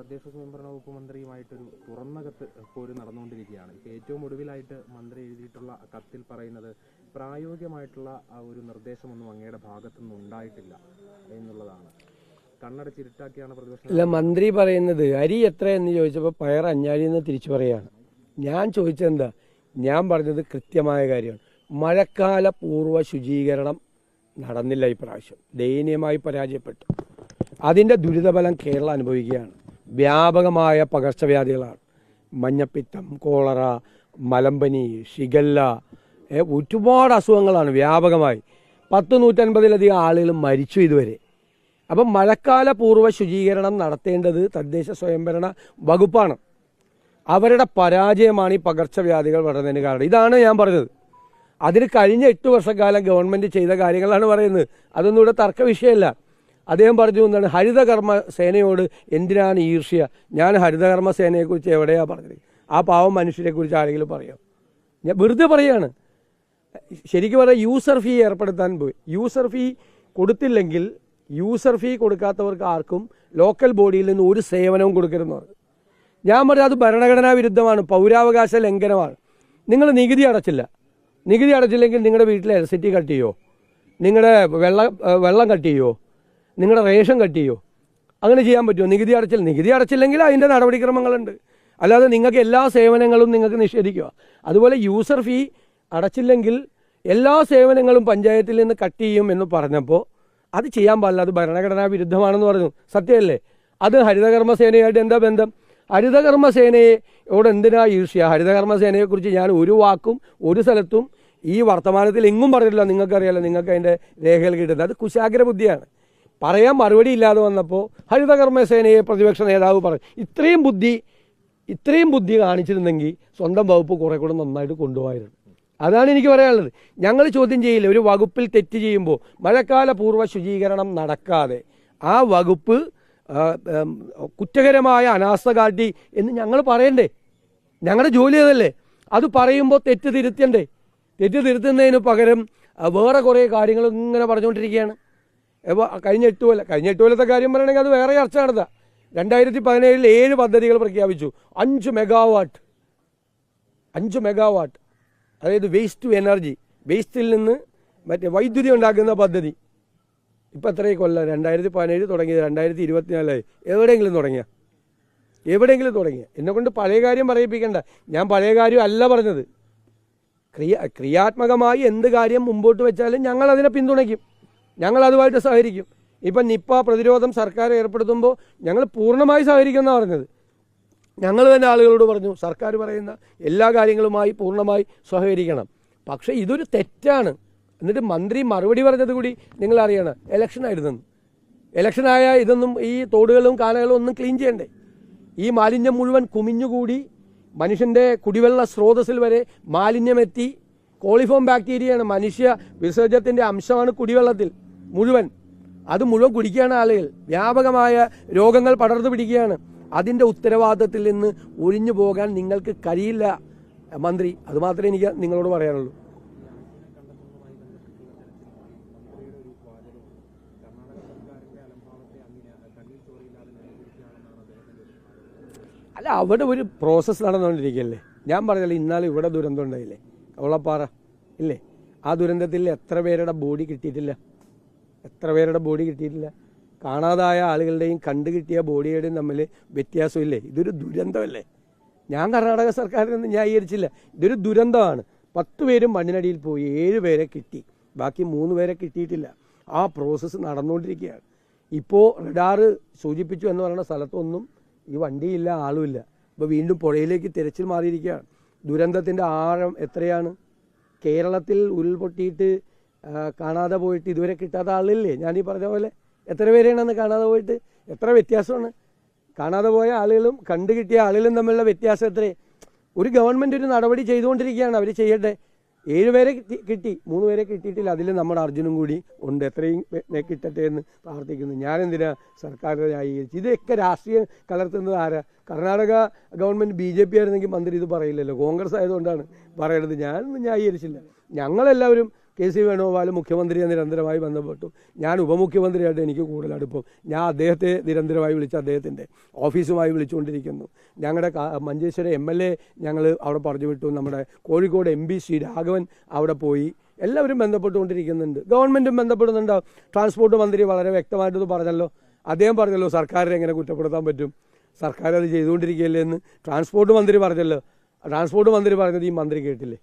തദ്ദേശ സ്വയംഭരണ വകുപ്പ് മന്ത്രിയുമായിട്ടൊരു തുറന്ന കത്ത് പോലും നടന്നുകൊണ്ടിരിക്കുകയാണ്. ഇപ്പോൾ ഏറ്റവും ഒടുവിലായിട്ട് മന്ത്രി എഴുതിയിട്ടുള്ള കത്തിൽ പറയുന്നത് പ്രായോഗികമായിട്ടുള്ള ഒരു നിർദ്ദേശമൊന്നും അങ്ങയുടെ ഭാഗത്തുനിന്ന് ഉണ്ടായിട്ടില്ല എന്നുള്ളതാണ്. കണ്ണടച്ചിരുട്ടാക്കിയാണ് പ്രതിപക്ഷം. അല്ല, മന്ത്രി പറയുന്നത് അരി എത്ര എന്ന് ചോദിച്ചപ്പോൾ പയർ അഞ്ഞാഴി എന്ന് തിരിച്ചു പറയുകയാണ്. ഞാൻ ചോദിച്ചെന്താ, ഞാൻ പറഞ്ഞത് കൃത്യമായ കാര്യമാണ്. മഴക്കാല പൂർവ്വ ശുചീകരണം നടന്നില്ല. ഇപ്രാവശ്യം ദയനീയമായി പരാജയപ്പെട്ടു. അതിൻ്റെ ദുരിതഫലം കേരളം അനുഭവിക്കുകയാണ്. വ്യാപകമായ പകർച്ചവ്യാധികളാണ്. മഞ്ഞപ്പിത്തം, കോളറ, മലമ്പനി, ഷിഗല്ല, ഒരുപാട് അസുഖങ്ങളാണ് വ്യാപകമായി. 150-150 ആളുകൾ മരിച്ചു ഇതുവരെ. അപ്പം മഴക്കാല പൂർവ്വ ശുചീകരണം നടത്തേണ്ടത് തദ്ദേശ സ്വയംഭരണ വകുപ്പാണ്. അവരുടെ പരാജയമാണ് ഈ പകർച്ചവ്യാധികൾ വളർന്നതിന് കാരണം. ഇതാണ് ഞാൻ പറഞ്ഞത്. അതിന് കഴിഞ്ഞ 8 വർഷക്കാലം ഗവൺമെൻറ് ചെയ്ത കാര്യങ്ങളാണ് പറയുന്നത്. അതൊന്നും ഇവിടെ തർക്ക വിഷയമല്ല. അദ്ദേഹം പറഞ്ഞു എന്താണ്, ഹരിതകർമ്മ സേനയോട് എന്തിനാണ് ഈർഷ്യ? ഞാൻ ഹരിതകർമ്മ സേനയെക്കുറിച്ച് എവിടെയാണ് പറഞ്ഞത്? ആ പാവം മനുഷ്യരെക്കുറിച്ച് ആരെങ്കിലും പറയാം? ഞാൻ വെറുതെ പറയാണ്. ശരിക്കും പറഞ്ഞാൽ യൂസർ ഫീ ഏർപ്പെടുത്താൻ പോയി. യൂസർ ഫീ കൊടുത്തില്ലെങ്കിൽ, യൂസർ ഫീ കൊടുക്കാത്തവർക്ക് ആർക്കും ലോക്കൽ ബോഡിയിൽ നിന്ന് ഒരു സേവനവും കൊടുക്കരുതെന്ന് പറഞ്ഞു. ഞാൻ പറഞ്ഞത് അത് ഭരണഘടനാ വിരുദ്ധമാണ്, പൗരാവകാശ ലംഘനമാണ്. നിങ്ങൾ നികുതി അടച്ചില്ല. നികുതി അടച്ചില്ലെങ്കിൽ നിങ്ങളുടെ വീട്ടിലെ ഇലക്ട്രിസിറ്റി കട്ട് ചെയ്യുമോ? നിങ്ങളുടെ വെള്ളം കട്ട് ചെയ്യുമോ? നിങ്ങളുടെ റേഷൻ കട്ട് ചെയ്യുമോ? അങ്ങനെ ചെയ്യാൻ പറ്റുമോ? നികുതി അടച്ചില്ലെങ്കിൽ അതിൻ്റെ നടപടിക്രമങ്ങളുണ്ട്. അല്ലാതെ നിങ്ങൾക്ക് എല്ലാ സേവനങ്ങളും നിങ്ങൾക്ക് നിഷേധിക്കുക. അതുപോലെ യൂസർ ഫീ അടച്ചില്ലെങ്കിൽ എല്ലാ സേവനങ്ങളും പഞ്ചായത്തിൽ നിന്ന് കട്ട് ചെയ്യും എന്ന് പറഞ്ഞപ്പോൾ അത് ചെയ്യാൻ പാടില്ല, അത് ഭരണഘടനാ വിരുദ്ധമാണെന്ന് പറഞ്ഞു. സത്യമല്ലേ? അത് ഹരിതകർമ്മ സേനയായിട്ട് എന്താ ബന്ധം? ഹരിതകർമ്മ സേനയോട് എന്തിനാ ഈർഷ്യ? ഹരിതകർമ്മ സേനയെക്കുറിച്ച് ഞാൻ ഒരു വാക്കും ഒരു സ്ഥലത്തും ഈ വർത്തമാനത്തിൽ എങ്ങും പറഞ്ഞിട്ടില്ല. നിങ്ങൾക്കറിയാലോ, നിങ്ങൾക്ക് അതിൻ്റെ രേഖകൾ കിട്ടുന്നത്. അത് കുശാഗ്ര ബുദ്ധിയാണ്. പറയാൻ മറുപടി ഇല്ലാതെ വന്നപ്പോൾ ഹരിതകർമ്മ സേനയെ പ്രതിപക്ഷ നേതാവ് പറഞ്ഞു. ഇത്രയും ബുദ്ധി കാണിച്ചിരുന്നെങ്കിൽ സ്വന്തം വകുപ്പ് കുറെ കൂടെ നന്നായിട്ട് കൊണ്ടുപോയിരുന്നു. അതാണ് എനിക്ക് പറയാനുള്ളത്. ഞങ്ങൾ ചോദ്യം ചെയ്യില്ല. ഒരു വകുപ്പിൽ തെറ്റ് ചെയ്യുമ്പോൾ മഴക്കാല പൂർവ്വ ശുചീകരണം നടക്കാതെ ആ വകുപ്പ് കുറ്റകരമായ അനാസ്ഥ കാട്ടി എന്ന് ഞങ്ങൾ പറയണ്ടേ? ഞങ്ങളുടെ ജോലി അതല്ലേ. അത് പറയുമ്പോൾ തെറ്റ് തിരുത്തണ്ടേ? തെറ്റ് തിരുത്തുന്നതിന് പകരം വേറെ കുറേ കാര്യങ്ങൾ ഇങ്ങനെ പറഞ്ഞുകൊണ്ടിരിക്കുകയാണ്. അപ്പോൾ കഴിഞ്ഞ 8 കൊല്ലത്തെ കാര്യം പറയണമെങ്കിൽ അത് വേറെ ചർച്ച നടത്താം. 2017 7 പദ്ധതികൾ പ്രഖ്യാപിച്ചു. 5 മെഗാവാട്ട്, അതായത് വേസ്റ്റ് ടു എനർജി, വേസ്റ്റിൽ നിന്ന് മറ്റേ വൈദ്യുതി ഉണ്ടാക്കുന്ന പദ്ധതി. ഇപ്പം എത്രയും കൊല്ലം? 2017 തുടങ്ങിയത് 2024. എവിടെയെങ്കിലും തുടങ്ങിയ? എന്നെക്കൊണ്ട് പഴയ കാര്യം പറയിപ്പിക്കണ്ട. ഞാൻ പഴയ കാര്യം അല്ല പറഞ്ഞത്. ക്രിയാത്മകമായി എന്ത് കാര്യം മുമ്പോട്ട് വെച്ചാലും ഞങ്ങൾ അതിനെ പിന്തുണയ്ക്കും. ഞങ്ങൾ അതുമായിട്ട് സഹകരിക്കും. ഇപ്പം നിപ്പ പ്രതിരോധം സർക്കാർ ഏർപ്പെടുത്തുമ്പോൾ ഞങ്ങൾ പൂർണ്ണമായി സഹകരിക്കുമെന്നാണ് പറഞ്ഞത്. ഞങ്ങൾ തന്നെ ആളുകളോട് പറഞ്ഞു സർക്കാർ പറയുന്ന എല്ലാ കാര്യങ്ങളുമായി പൂർണ്ണമായി സഹകരിക്കണം. പക്ഷേ ഇതൊരു തെറ്റാണ്. എന്നിട്ട് മന്ത്രി മറുപടി പറഞ്ഞത് കൂടി നിങ്ങൾ അറിയണം. ഇലക്ഷനായ ഇതൊന്നും ഈ തോടുകളും കാനകളും ഒന്നും ക്ലീൻ ചെയ്യണ്ടേ? ഈ മാലിന്യം മുഴുവൻ കുമിഞ്ഞുകൂടി മനുഷ്യൻ്റെ കുടിവെള്ള സ്രോതസ്സിൽ വരെ മാലിന്യമെത്തി. കോളിഫോം ബാക്ടീരിയയാണ്, മനുഷ്യ വിസർജ്യത്തിൻ്റെ അംശമാണ് കുടിവെള്ളത്തിൽ മുഴുവൻ. അത് മുഴുവൻ കുടിക്കുകയാണ് ആളുകൾ. വ്യാപകമായ രോഗങ്ങൾ പടർന്നു പിടിക്കുകയാണ്. അതിൻ്റെ ഉത്തരവാദിത്തത്തിൽ നിന്ന് ഒഴിഞ്ഞു പോകാൻ നിങ്ങൾക്ക് കഴിയില്ല മന്ത്രി. അതുമാത്രമേ എനിക്ക് നിങ്ങളോട് പറയാനുള്ളൂ. അല്ല, അവിടെ ഒരു പ്രോസസ്സ് നടന്നുകൊണ്ടിരിക്കുകയല്ലേ. ഞാൻ പറഞ്ഞല്ലോ, ഇന്നാലും ഇവിടെ ദുരന്തം ഉണ്ടായില്ലേ, കവളപ്പാറ ഇല്ലേ? ആ ദുരന്തത്തിൽ എത്ര പേരുടെ ബോഡി കിട്ടിയിട്ടില്ല? കാണാതായ ആളുകളുടെയും കണ്ടു കിട്ടിയ ബോഡിയുടെയും തമ്മിൽ വ്യത്യാസമില്ലേ? ഇതൊരു ദുരന്തമല്ലേ? ഞാൻ കർണാടക സർക്കാരിനൊന്നും ന്യായീകരിച്ചില്ല. ഇതൊരു ദുരന്തമാണ്. 10 പേരും മണ്ണിനടിയിൽ പോയി, 7 പേരെ കിട്ടി, ബാക്കി 3 പേരെ കിട്ടിയിട്ടില്ല. ആ പ്രോസസ്സ് നടന്നുകൊണ്ടിരിക്കുകയാണ്. ഇപ്പോൾ റഡാറ് സൂചിപ്പിച്ചു എന്ന് പറയുന്ന സ്ഥലത്തൊന്നും ഈ വണ്ടിയില്ല, ആളുമില്ല. ഇപ്പോൾ വീണ്ടും പുഴയിലേക്ക് തിരച്ചിൽ മാറിയിരിക്കുകയാണ്. ദുരന്തത്തിൻ്റെ ആഴം എത്രയാണ്? കേരളത്തിൽ ഉരുൾപൊട്ടിയിട്ട് കാണാതെ പോയിട്ട് ഇതുവരെ കിട്ടാത്ത ആളില്ലേ? ഞാനീ പറഞ്ഞ പോലെ എത്ര പേരെയാണെന്ന് കാണാതെ പോയിട്ട്? എത്ര വ്യത്യാസമാണ്? കാണാതെ പോയ ആളുകളും കണ്ടു കിട്ടിയ ആളുകളും തമ്മിലുള്ള വ്യത്യാസം എത്രേ? ഒരു ഗവൺമെൻറ് ഒരു നടപടി ചെയ്തുകൊണ്ടിരിക്കുകയാണ്. അവർ ചെയ്യട്ടെ. 7 പേരെ കിട്ടി, 3 പേരെ കിട്ടിയിട്ടില്ല. അതിൽ നമ്മുടെ അർജുനും കൂടി ഉണ്ട്. എത്രയും കിട്ടട്ടെ എന്ന് പ്രാർത്ഥിക്കുന്നു. ഞാനെന്തിനാ സർക്കാരിനെ ന്യായീകരിച്ചു? ഇതൊക്കെ രാഷ്ട്രീയം കലർത്തുന്നത് ആരാ? കർണാടക ഗവൺമെൻറ് BJP ആയിരുന്നെങ്കിൽ മന്ത്രി ഇത് പറയില്ലല്ലോ. കോൺഗ്രസ് ആയതുകൊണ്ടാണ് പറയണത്. ഞാനൊന്നും ന്യായീകരിച്ചില്ല. ഞങ്ങളെല്ലാവരും KC വേണുഗോപാൽ മുഖ്യമന്ത്രിയെ നിരന്തരമായി ബന്ധപ്പെട്ടു. ഞാൻ ഉപമുഖ്യമന്ത്രിയായിട്ട് എനിക്ക് കൂടുതൽ അടുപ്പം. ഞാൻ അദ്ദേഹത്തെ നിരന്തരമായി വിളിച്ച് അദ്ദേഹത്തിൻ്റെ ഓഫീസുമായി വിളിച്ചുകൊണ്ടിരിക്കുന്നു. ഞങ്ങളുടെ മഞ്ചേശ്വരം MLA ഞങ്ങൾ അവിടെ പറഞ്ഞു വിട്ടു. നമ്മുടെ കോഴിക്കോട് MP ശ്രീ രാഘവൻ അവിടെ പോയി. എല്ലാവരും ബന്ധപ്പെട്ടുകൊണ്ടിരിക്കുന്നുണ്ട്. ഗവൺമെൻറ്റും ബന്ധപ്പെടുന്നുണ്ടാവും. ട്രാൻസ്പോർട്ട് മന്ത്രി വളരെ വ്യക്തമായിട്ടത് പറഞ്ഞല്ലോ. അദ്ദേഹം പറഞ്ഞല്ലോ സർക്കാരിനെ എങ്ങനെ കുറ്റപ്പെടുത്താൻ പറ്റും, സർക്കാർ അത് ചെയ്തുകൊണ്ടിരിക്കുകയല്ലേ എന്ന് ട്രാൻസ്പോർട്ട് മന്ത്രി പറഞ്ഞല്ലോ. ട്രാൻസ്പോർട്ട് മന്ത്രി പറഞ്ഞത് ഈ മന്ത്രി കേട്ടില്ലേ?